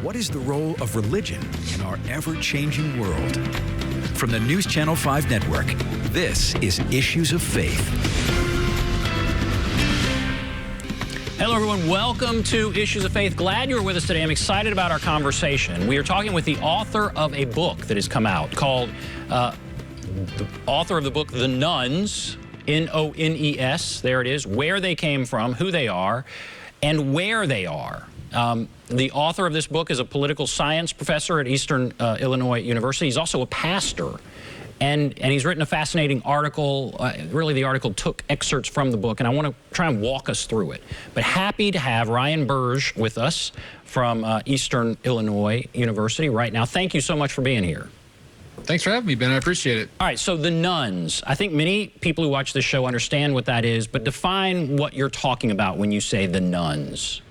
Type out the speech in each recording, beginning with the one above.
What is the role of religion in our ever-changing world? From the NewsChannel 5 network, this is Issues of Faith. Hello, everyone. Welcome to Issues of Faith. Glad you're with us today. I'm excited about our conversation. We are talking with the author of a book that has come out called, the author of the book, The Nuns, N-O-N-E-S, there it is, where they came from, who they are, and where they are. The author of this book is a political science professor at Eastern Illinois University. He's also a pastor. And he's written a fascinating article. Really, the article took excerpts from the book, and I want to try and walk us through it. But happy to have Ryan Burge with us from Eastern Illinois University right now. Thank you so much for being here. Thanks for having me, Ben. I appreciate it. All right, so the nuns. I think many people who watch this show understand what that is, but define what you're talking about when you say the nuns.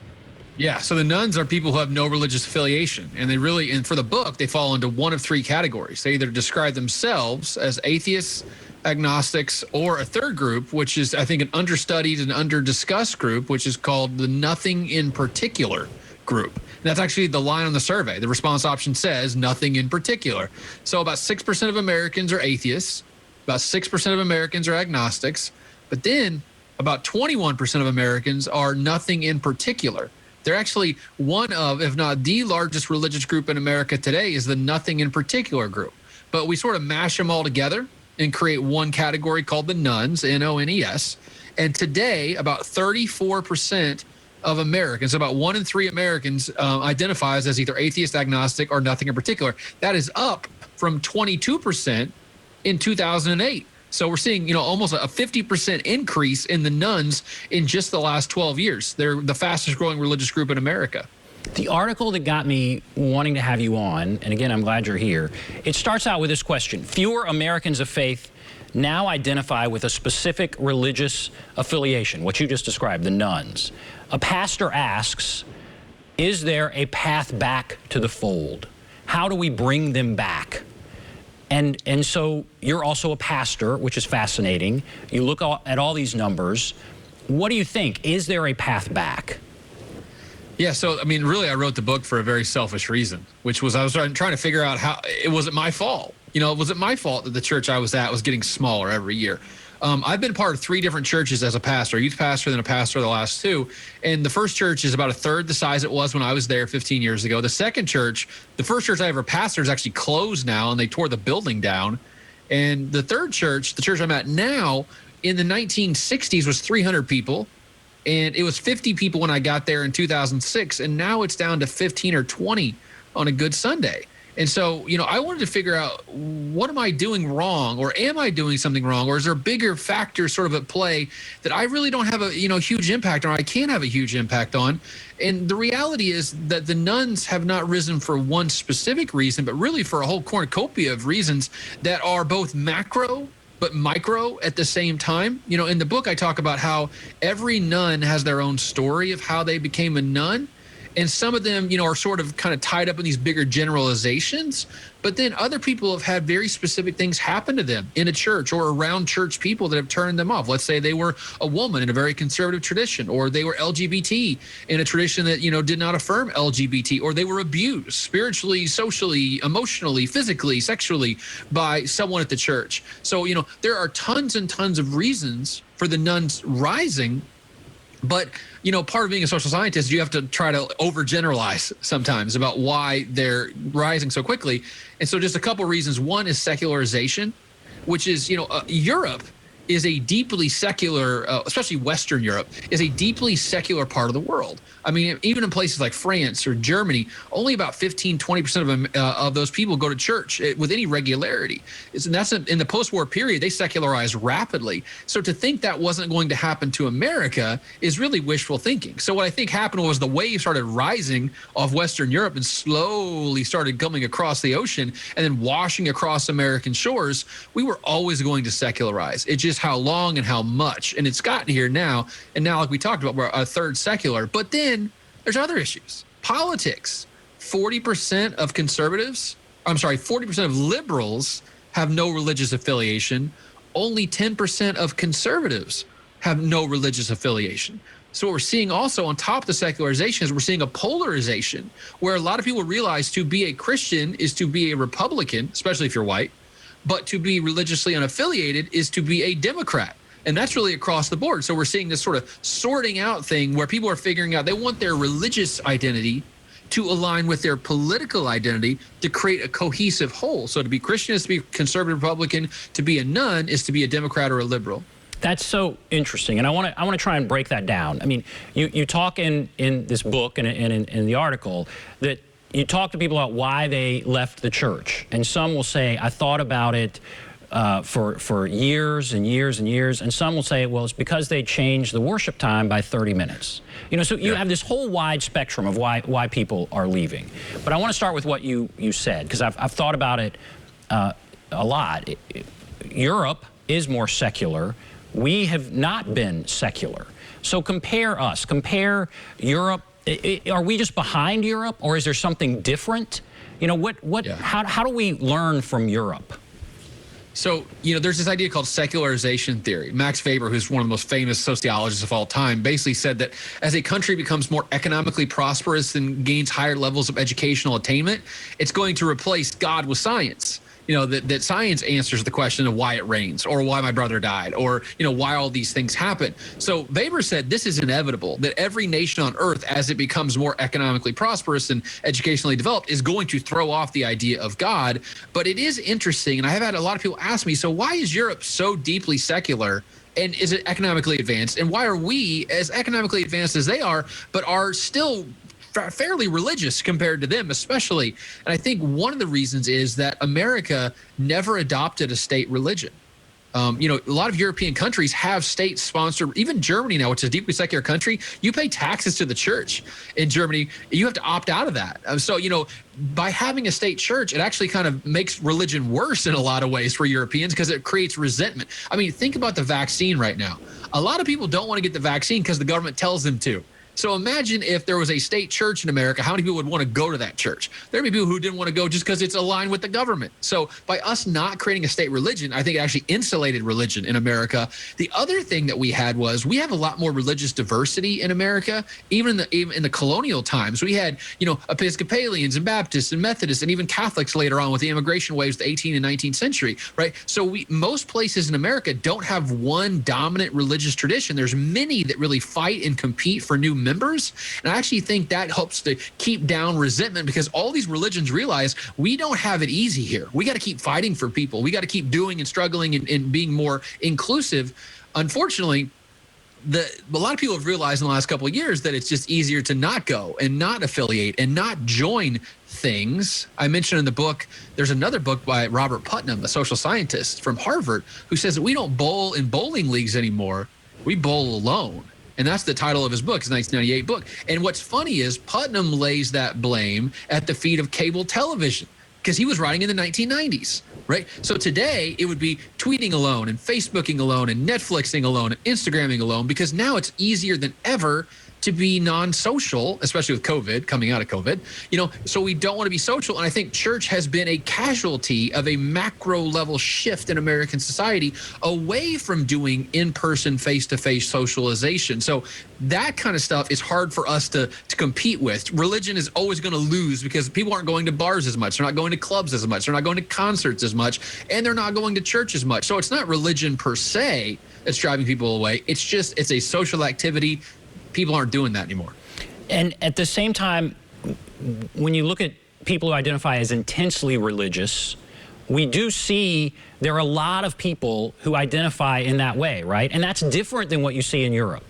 Yeah, so the nuns are people who have no religious affiliation, and they really, and for the book, they fall into one of three categories. They either describe themselves as atheists, agnostics, or a third group, which is, I think, an understudied and under-discussed group, which is called the nothing in particular group. And that's actually the line on the survey. The response option says nothing in particular. So about 6% of Americans are atheists, about 6% of Americans are agnostics, but then about 21% of Americans are nothing in particular. They're actually one of, if not the largest religious group in America today is the nothing in particular group. But we sort of mash them all together and create one category called the nuns, N-O-N-E-S. And today, about 34% of Americans, about 1 in 3 Americans identifies as either atheist, agnostic, or nothing in particular. That is up from 22% in 2008. So we're seeing, almost a 50% increase in the nuns in just the last 12 years. They're the fastest growing religious group in America. The article that got me wanting to have you on, and again, I'm glad you're here, it starts out with this question. Fewer Americans of faith now identify with a specific religious affiliation, what you just described, the nuns. A pastor asks, is there a path back to the fold? How do we bring them back? And so you're also a pastor, which is fascinating. You look at all these numbers. What do you think? Is there a path back? Yeah, so, really, I wrote the book for a very selfish reason, which was I was trying to figure out how, was it my fault? Was it my fault that the church I was at was getting smaller every year? I've been part of 3 different churches as a pastor, a youth pastor, then a pastor the last 2. And the first church is about a third the size it was when I was there 15 years ago. The second church, the first church I ever pastored is actually closed now, and they tore the building down. And the third church, the church I'm at now, in the 1960s was 300 people. And it was 50 people when I got there in 2006. And now it's down to 15 or 20 on a good Sunday. And so, I wanted to figure out, what am I doing wrong, or am I doing something wrong, or is there bigger factors sort of at play that I really don't have a, huge impact on, or I can't have a huge impact on? And the reality is that the nuns have not risen for one specific reason, but really for a whole cornucopia of reasons that are both macro but micro at the same time. In the book, I talk about how every nun has their own story of how they became a nun. And some of them, are sort of kind of tied up in these bigger generalizations. But then other people have had very specific things happen to them in a church or around church people that have turned them off. Let's say they were a woman in a very conservative tradition, or they were LGBT in a tradition that, did not affirm LGBT, or they were abused spiritually, socially, emotionally, physically, sexually by someone at the church. So, there are tons and tons of reasons for the nuns rising. But, part of being a social scientist, you have to try to overgeneralize sometimes about why they're rising so quickly. And so just a couple of reasons. One is secularization, which is, Europe is a deeply secular, especially Western Europe, is a deeply secular part of the world. Even in places like France or Germany, only about 15, 20% of those people go to church with any regularity. And that's in the post-war period, they secularized rapidly. So to think that wasn't going to happen to America is really wishful thinking. So what I think happened was the wave started rising off Western Europe and slowly started coming across the ocean and then washing across American shores. We were always going to secularize. It just how long and how much. And it's gotten here now. And now, like we talked about, we're a third secular. But then there's other issues. Politics. 40% of conservatives, 40% of liberals have no religious affiliation. Only 10% of conservatives have no religious affiliation. So what we're seeing also on top of the secularization is we're seeing a polarization where a lot of people realize to be a Christian is to be a Republican, especially if you're white, but to be religiously unaffiliated is to be a Democrat. And that's really across the board. So we're seeing this sort of sorting out thing where people are figuring out they want their religious identity to align with their political identity to create a cohesive whole. So to be Christian is to be conservative Republican, to be a none is to be a Democrat or a liberal. That's so interesting, and I want to try and break that down. I mean, you talk in this book and in the article that you talk to people about why they left the church, and some will say, I thought about it for years and years and years, and some will say, well, it's because they changed the worship time by 30 minutes. You know, so you have this whole wide spectrum of why people are leaving. But I want to start with what you said, because I've thought about it a lot. Europe is more secular. We have not been secular. So compare us, compare Europe. Are we just behind Europe, or is there something different? You know, how do we learn from Europe? So, you know, there's this idea called secularization theory. Max Weber, who's one of the most famous sociologists of all time, basically said that as a country becomes more economically prosperous and gains higher levels of educational attainment, it's going to replace God with science. You know, that science answers the question of why it rains or why my brother died or, you know, why all these things happen. So Weber said this is inevitable, that every nation on earth, as it becomes more economically prosperous and educationally developed, is going to throw off the idea of God. But it is interesting, and I have had a lot of people ask me, so why is Europe so deeply secular? And is it economically advanced? And why are we as economically advanced as they are, but are still fairly religious compared to them, especially? And I think one of the reasons is that America never adopted a state religion. You know, a lot of European countries have state-sponsored, even Germany now, which is a deeply secular country, you pay taxes to the church. In Germany, you have to opt out of that. So, you know, by having a state church, it actually kind of makes religion worse in a lot of ways for Europeans because it creates resentment. I mean, think about the vaccine right now. A lot of people don't want to get the vaccine because the government tells them to. So imagine if there was a state church in America, how many people would want to go to that church? There'd be people who didn't want to go just because it's aligned with the government. So by us not creating a state religion, I think it actually insulated religion in America. The other thing that we had was we have a lot more religious diversity in America. Even in the colonial times, we had, you know, Episcopalians and Baptists and Methodists and even Catholics later on with the immigration waves of the 18th and 19th century, right? So most places in America don't have one dominant religious tradition. There's many that really fight and compete for new members. And I actually think that helps to keep down resentment because all these religions realize we don't have it easy here. We got to keep fighting for people. We got to keep doing and struggling and being more inclusive. Unfortunately, a lot of people have realized in the last couple of years that it's just easier to not go and not affiliate and not join things. I mentioned in the book, there's another book by Robert Putnam, a social scientist from Harvard, who says that we don't bowl in bowling leagues anymore. We bowl alone. And that's the title of his book, his 1998 book. And what's funny is Putnam lays that blame at the feet of cable television because he was writing in the 1990s, right? So today it would be tweeting alone and Facebooking alone and Netflixing alone and Instagramming alone because now it's easier than ever to be non-social, especially with COVID, coming out of COVID, you know, so we don't want to be social. And I think church has been a casualty of a macro level shift in American society away from doing in-person, face-to-face socialization. So that kind of stuff is hard for us to compete with. Religion is always going to lose because people aren't going to bars as much. They're not going to clubs as much. They're not going to concerts as much. And they're not going to church as much. So it's not religion per se that's driving people away. It's just, it's a social activity. People aren't doing that anymore. And at the same time, when you look at people who identify as intensely religious, we do see there are a lot of people who identify in that way, right? And that's different than what you see in Europe.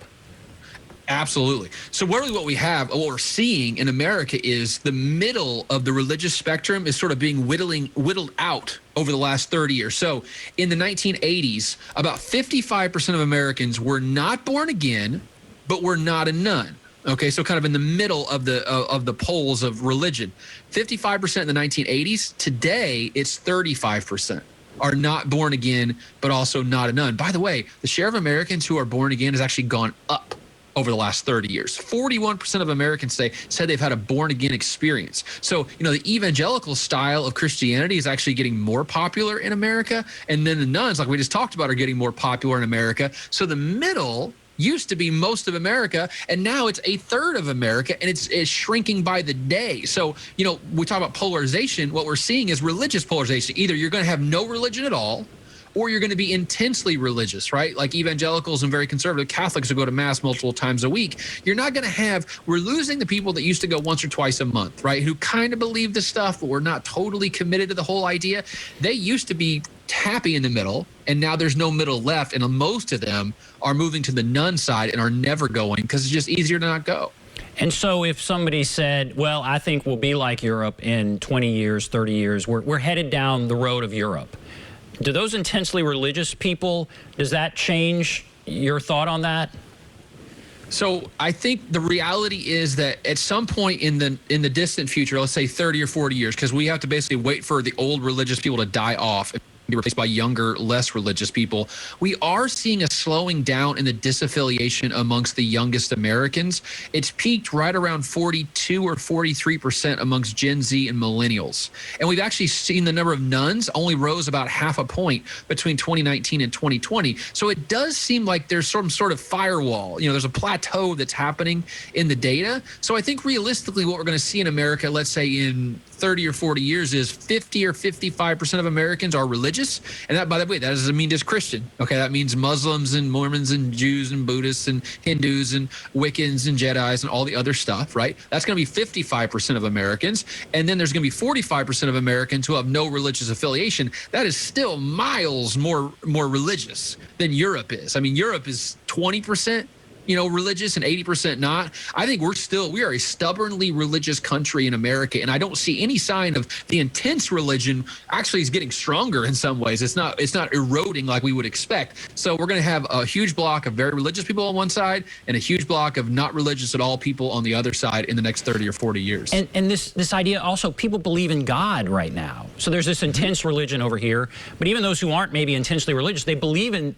Absolutely. So really what we're seeing in America is the middle of the religious spectrum is sort of being whittled out over the last 30 years. So in the 1980s, about 55% of Americans were not born again, but we're not a nun. Okay, so kind of in the middle of the poles of religion. 55% in the 1980s. Today, it's 35% are not born again, but also not a nun. By the way, the share of Americans who are born again has actually gone up over the last 30 years. 41% of Americans said they've had a born-again experience. So, you know, the evangelical style of Christianity is actually getting more popular in America, and then the nuns, like we just talked about, are getting more popular in America. So the middle used to be most of America, and now it's a third of America, and it's shrinking by the day. So, you know, we talk about polarization. What we're seeing is religious polarization. Either you're going to have no religion at all, or you're going to be intensely religious, right? Like evangelicals and very conservative Catholics who go to mass multiple times a week. You're not going to have, we're losing the people that used to go once or twice a month, right? Who kind of believe this stuff, but were not totally committed to the whole idea. They used to be happy in the middle, and now there's no middle left. And most of them are moving to the none side and are never going because it's just easier to not go. And so if somebody said, well, I think we'll be like Europe in 20 years, 30 years, we're headed down the road of Europe. Do those intensely religious people, does that change your thought on that? So I think the reality is that at some point in the distant future, let's say 30 or 40 years, because we have to basically wait for the old religious people to die off and be replaced by younger, less religious people, we are seeing a slowing down in the disaffiliation amongst the youngest Americans. It's peaked right around 42 or 43% amongst Gen Z and millennials. And we've actually seen the number of nuns only rose about half a point between 2019 and 2020. So it does seem like there's some sort of firewall. You know, there's a plateau that's happening in the data. So I think realistically what we're going to see in America, let's say in 30 or 40 years, is 50 or 55% of Americans are religious. And that, by the way, that doesn't mean just Christian. Okay, that means Muslims and Mormons and Jews and Buddhists and Hindus and Wiccans and Jedis and all the other stuff, right? That's going to be 55% of Americans. And then there's going to be 45% of Americans who have no religious affiliation. That is still miles more religious than Europe is. I mean, Europe is 20%. You know, religious and 80% not. I think we are a stubbornly religious country in America, and I don't see any sign of the intense religion actually is getting stronger in some ways. It's not eroding like we would expect. So we're going to have a huge block of very religious people on one side and a huge block of not religious at all people on the other side in the next 30 or 40 years. And this idea also, people believe in God right now. So there's this intense religion over here, but even those who aren't maybe intensely religious, they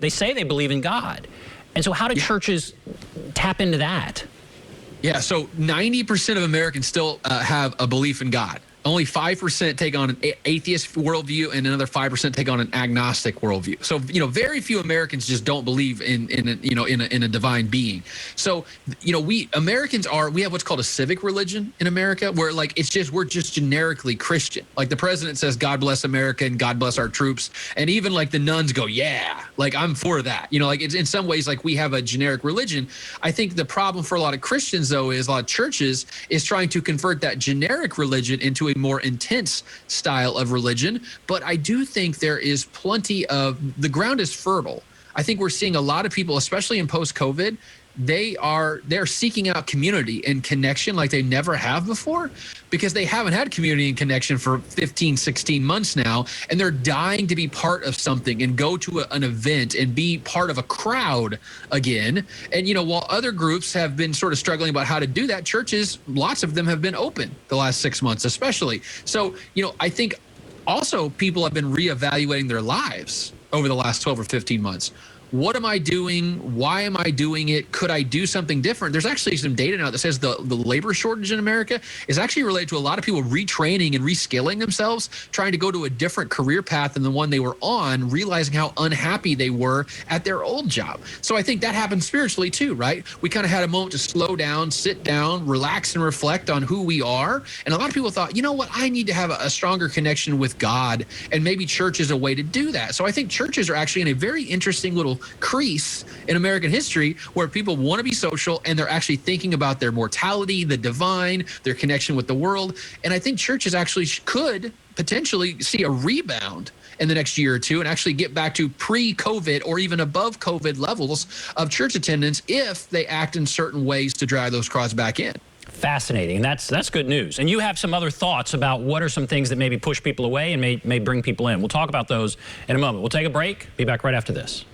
say they believe in God. And so how do churches tap into that? Yeah, so 90% of Americans still have a belief in God. Only 5% take on an atheist worldview, and another 5% take on an agnostic worldview. So, you know, very few Americans just don't believe in a divine being. So, you know, we have what's called a civic religion in America, where like we're just generically Christian. Like the president says, "God bless America" and "God bless our troops," and even like the nuns go, "Yeah, like I'm for that." You know, like it's in some ways like we have a generic religion. I think the problem for a lot of Christians though is a lot of churches is trying to convert that generic religion into a more intense style of religion. But I do think there is plenty of, the ground is fertile. I think we're seeing a lot of people, especially in post-COVID, they're seeking out community and connection like they never have before, because they haven't had community and connection for 15, 16 months now, and they're dying to be part of something and go to an event and be part of a crowd again. And, you know, while other groups have been sort of struggling about how to do that, churches, lots of them have been open the last 6 months especially. So, you know, I think also people have been reevaluating their lives over the last 12 or 15 months. What am I doing? Why am I doing it? Could I do something different? There's actually some data now that says the labor shortage in America is actually related to a lot of people retraining and reskilling themselves, trying to go to a different career path than the one they were on, realizing how unhappy they were at their old job. So I think that happens spiritually too, right? We kind of had a moment to slow down, sit down, relax, and reflect on who we are. And a lot of people thought, you know what, I need to have a stronger connection with God, and maybe church is a way to do that. So I think churches are actually in a very interesting little crease in American history where people want to be social and they're actually thinking about their mortality, the divine, their connection with the world. And I think churches actually could potentially see a rebound in the next year or two and actually get back to pre-COVID or even above COVID levels of church attendance if they act in certain ways to drive those crowds back in. Fascinating. That's good news. And you have some other thoughts about what are some things that maybe push people away and may bring people in. We'll talk about those in a moment. We'll take a break. Be back right after this.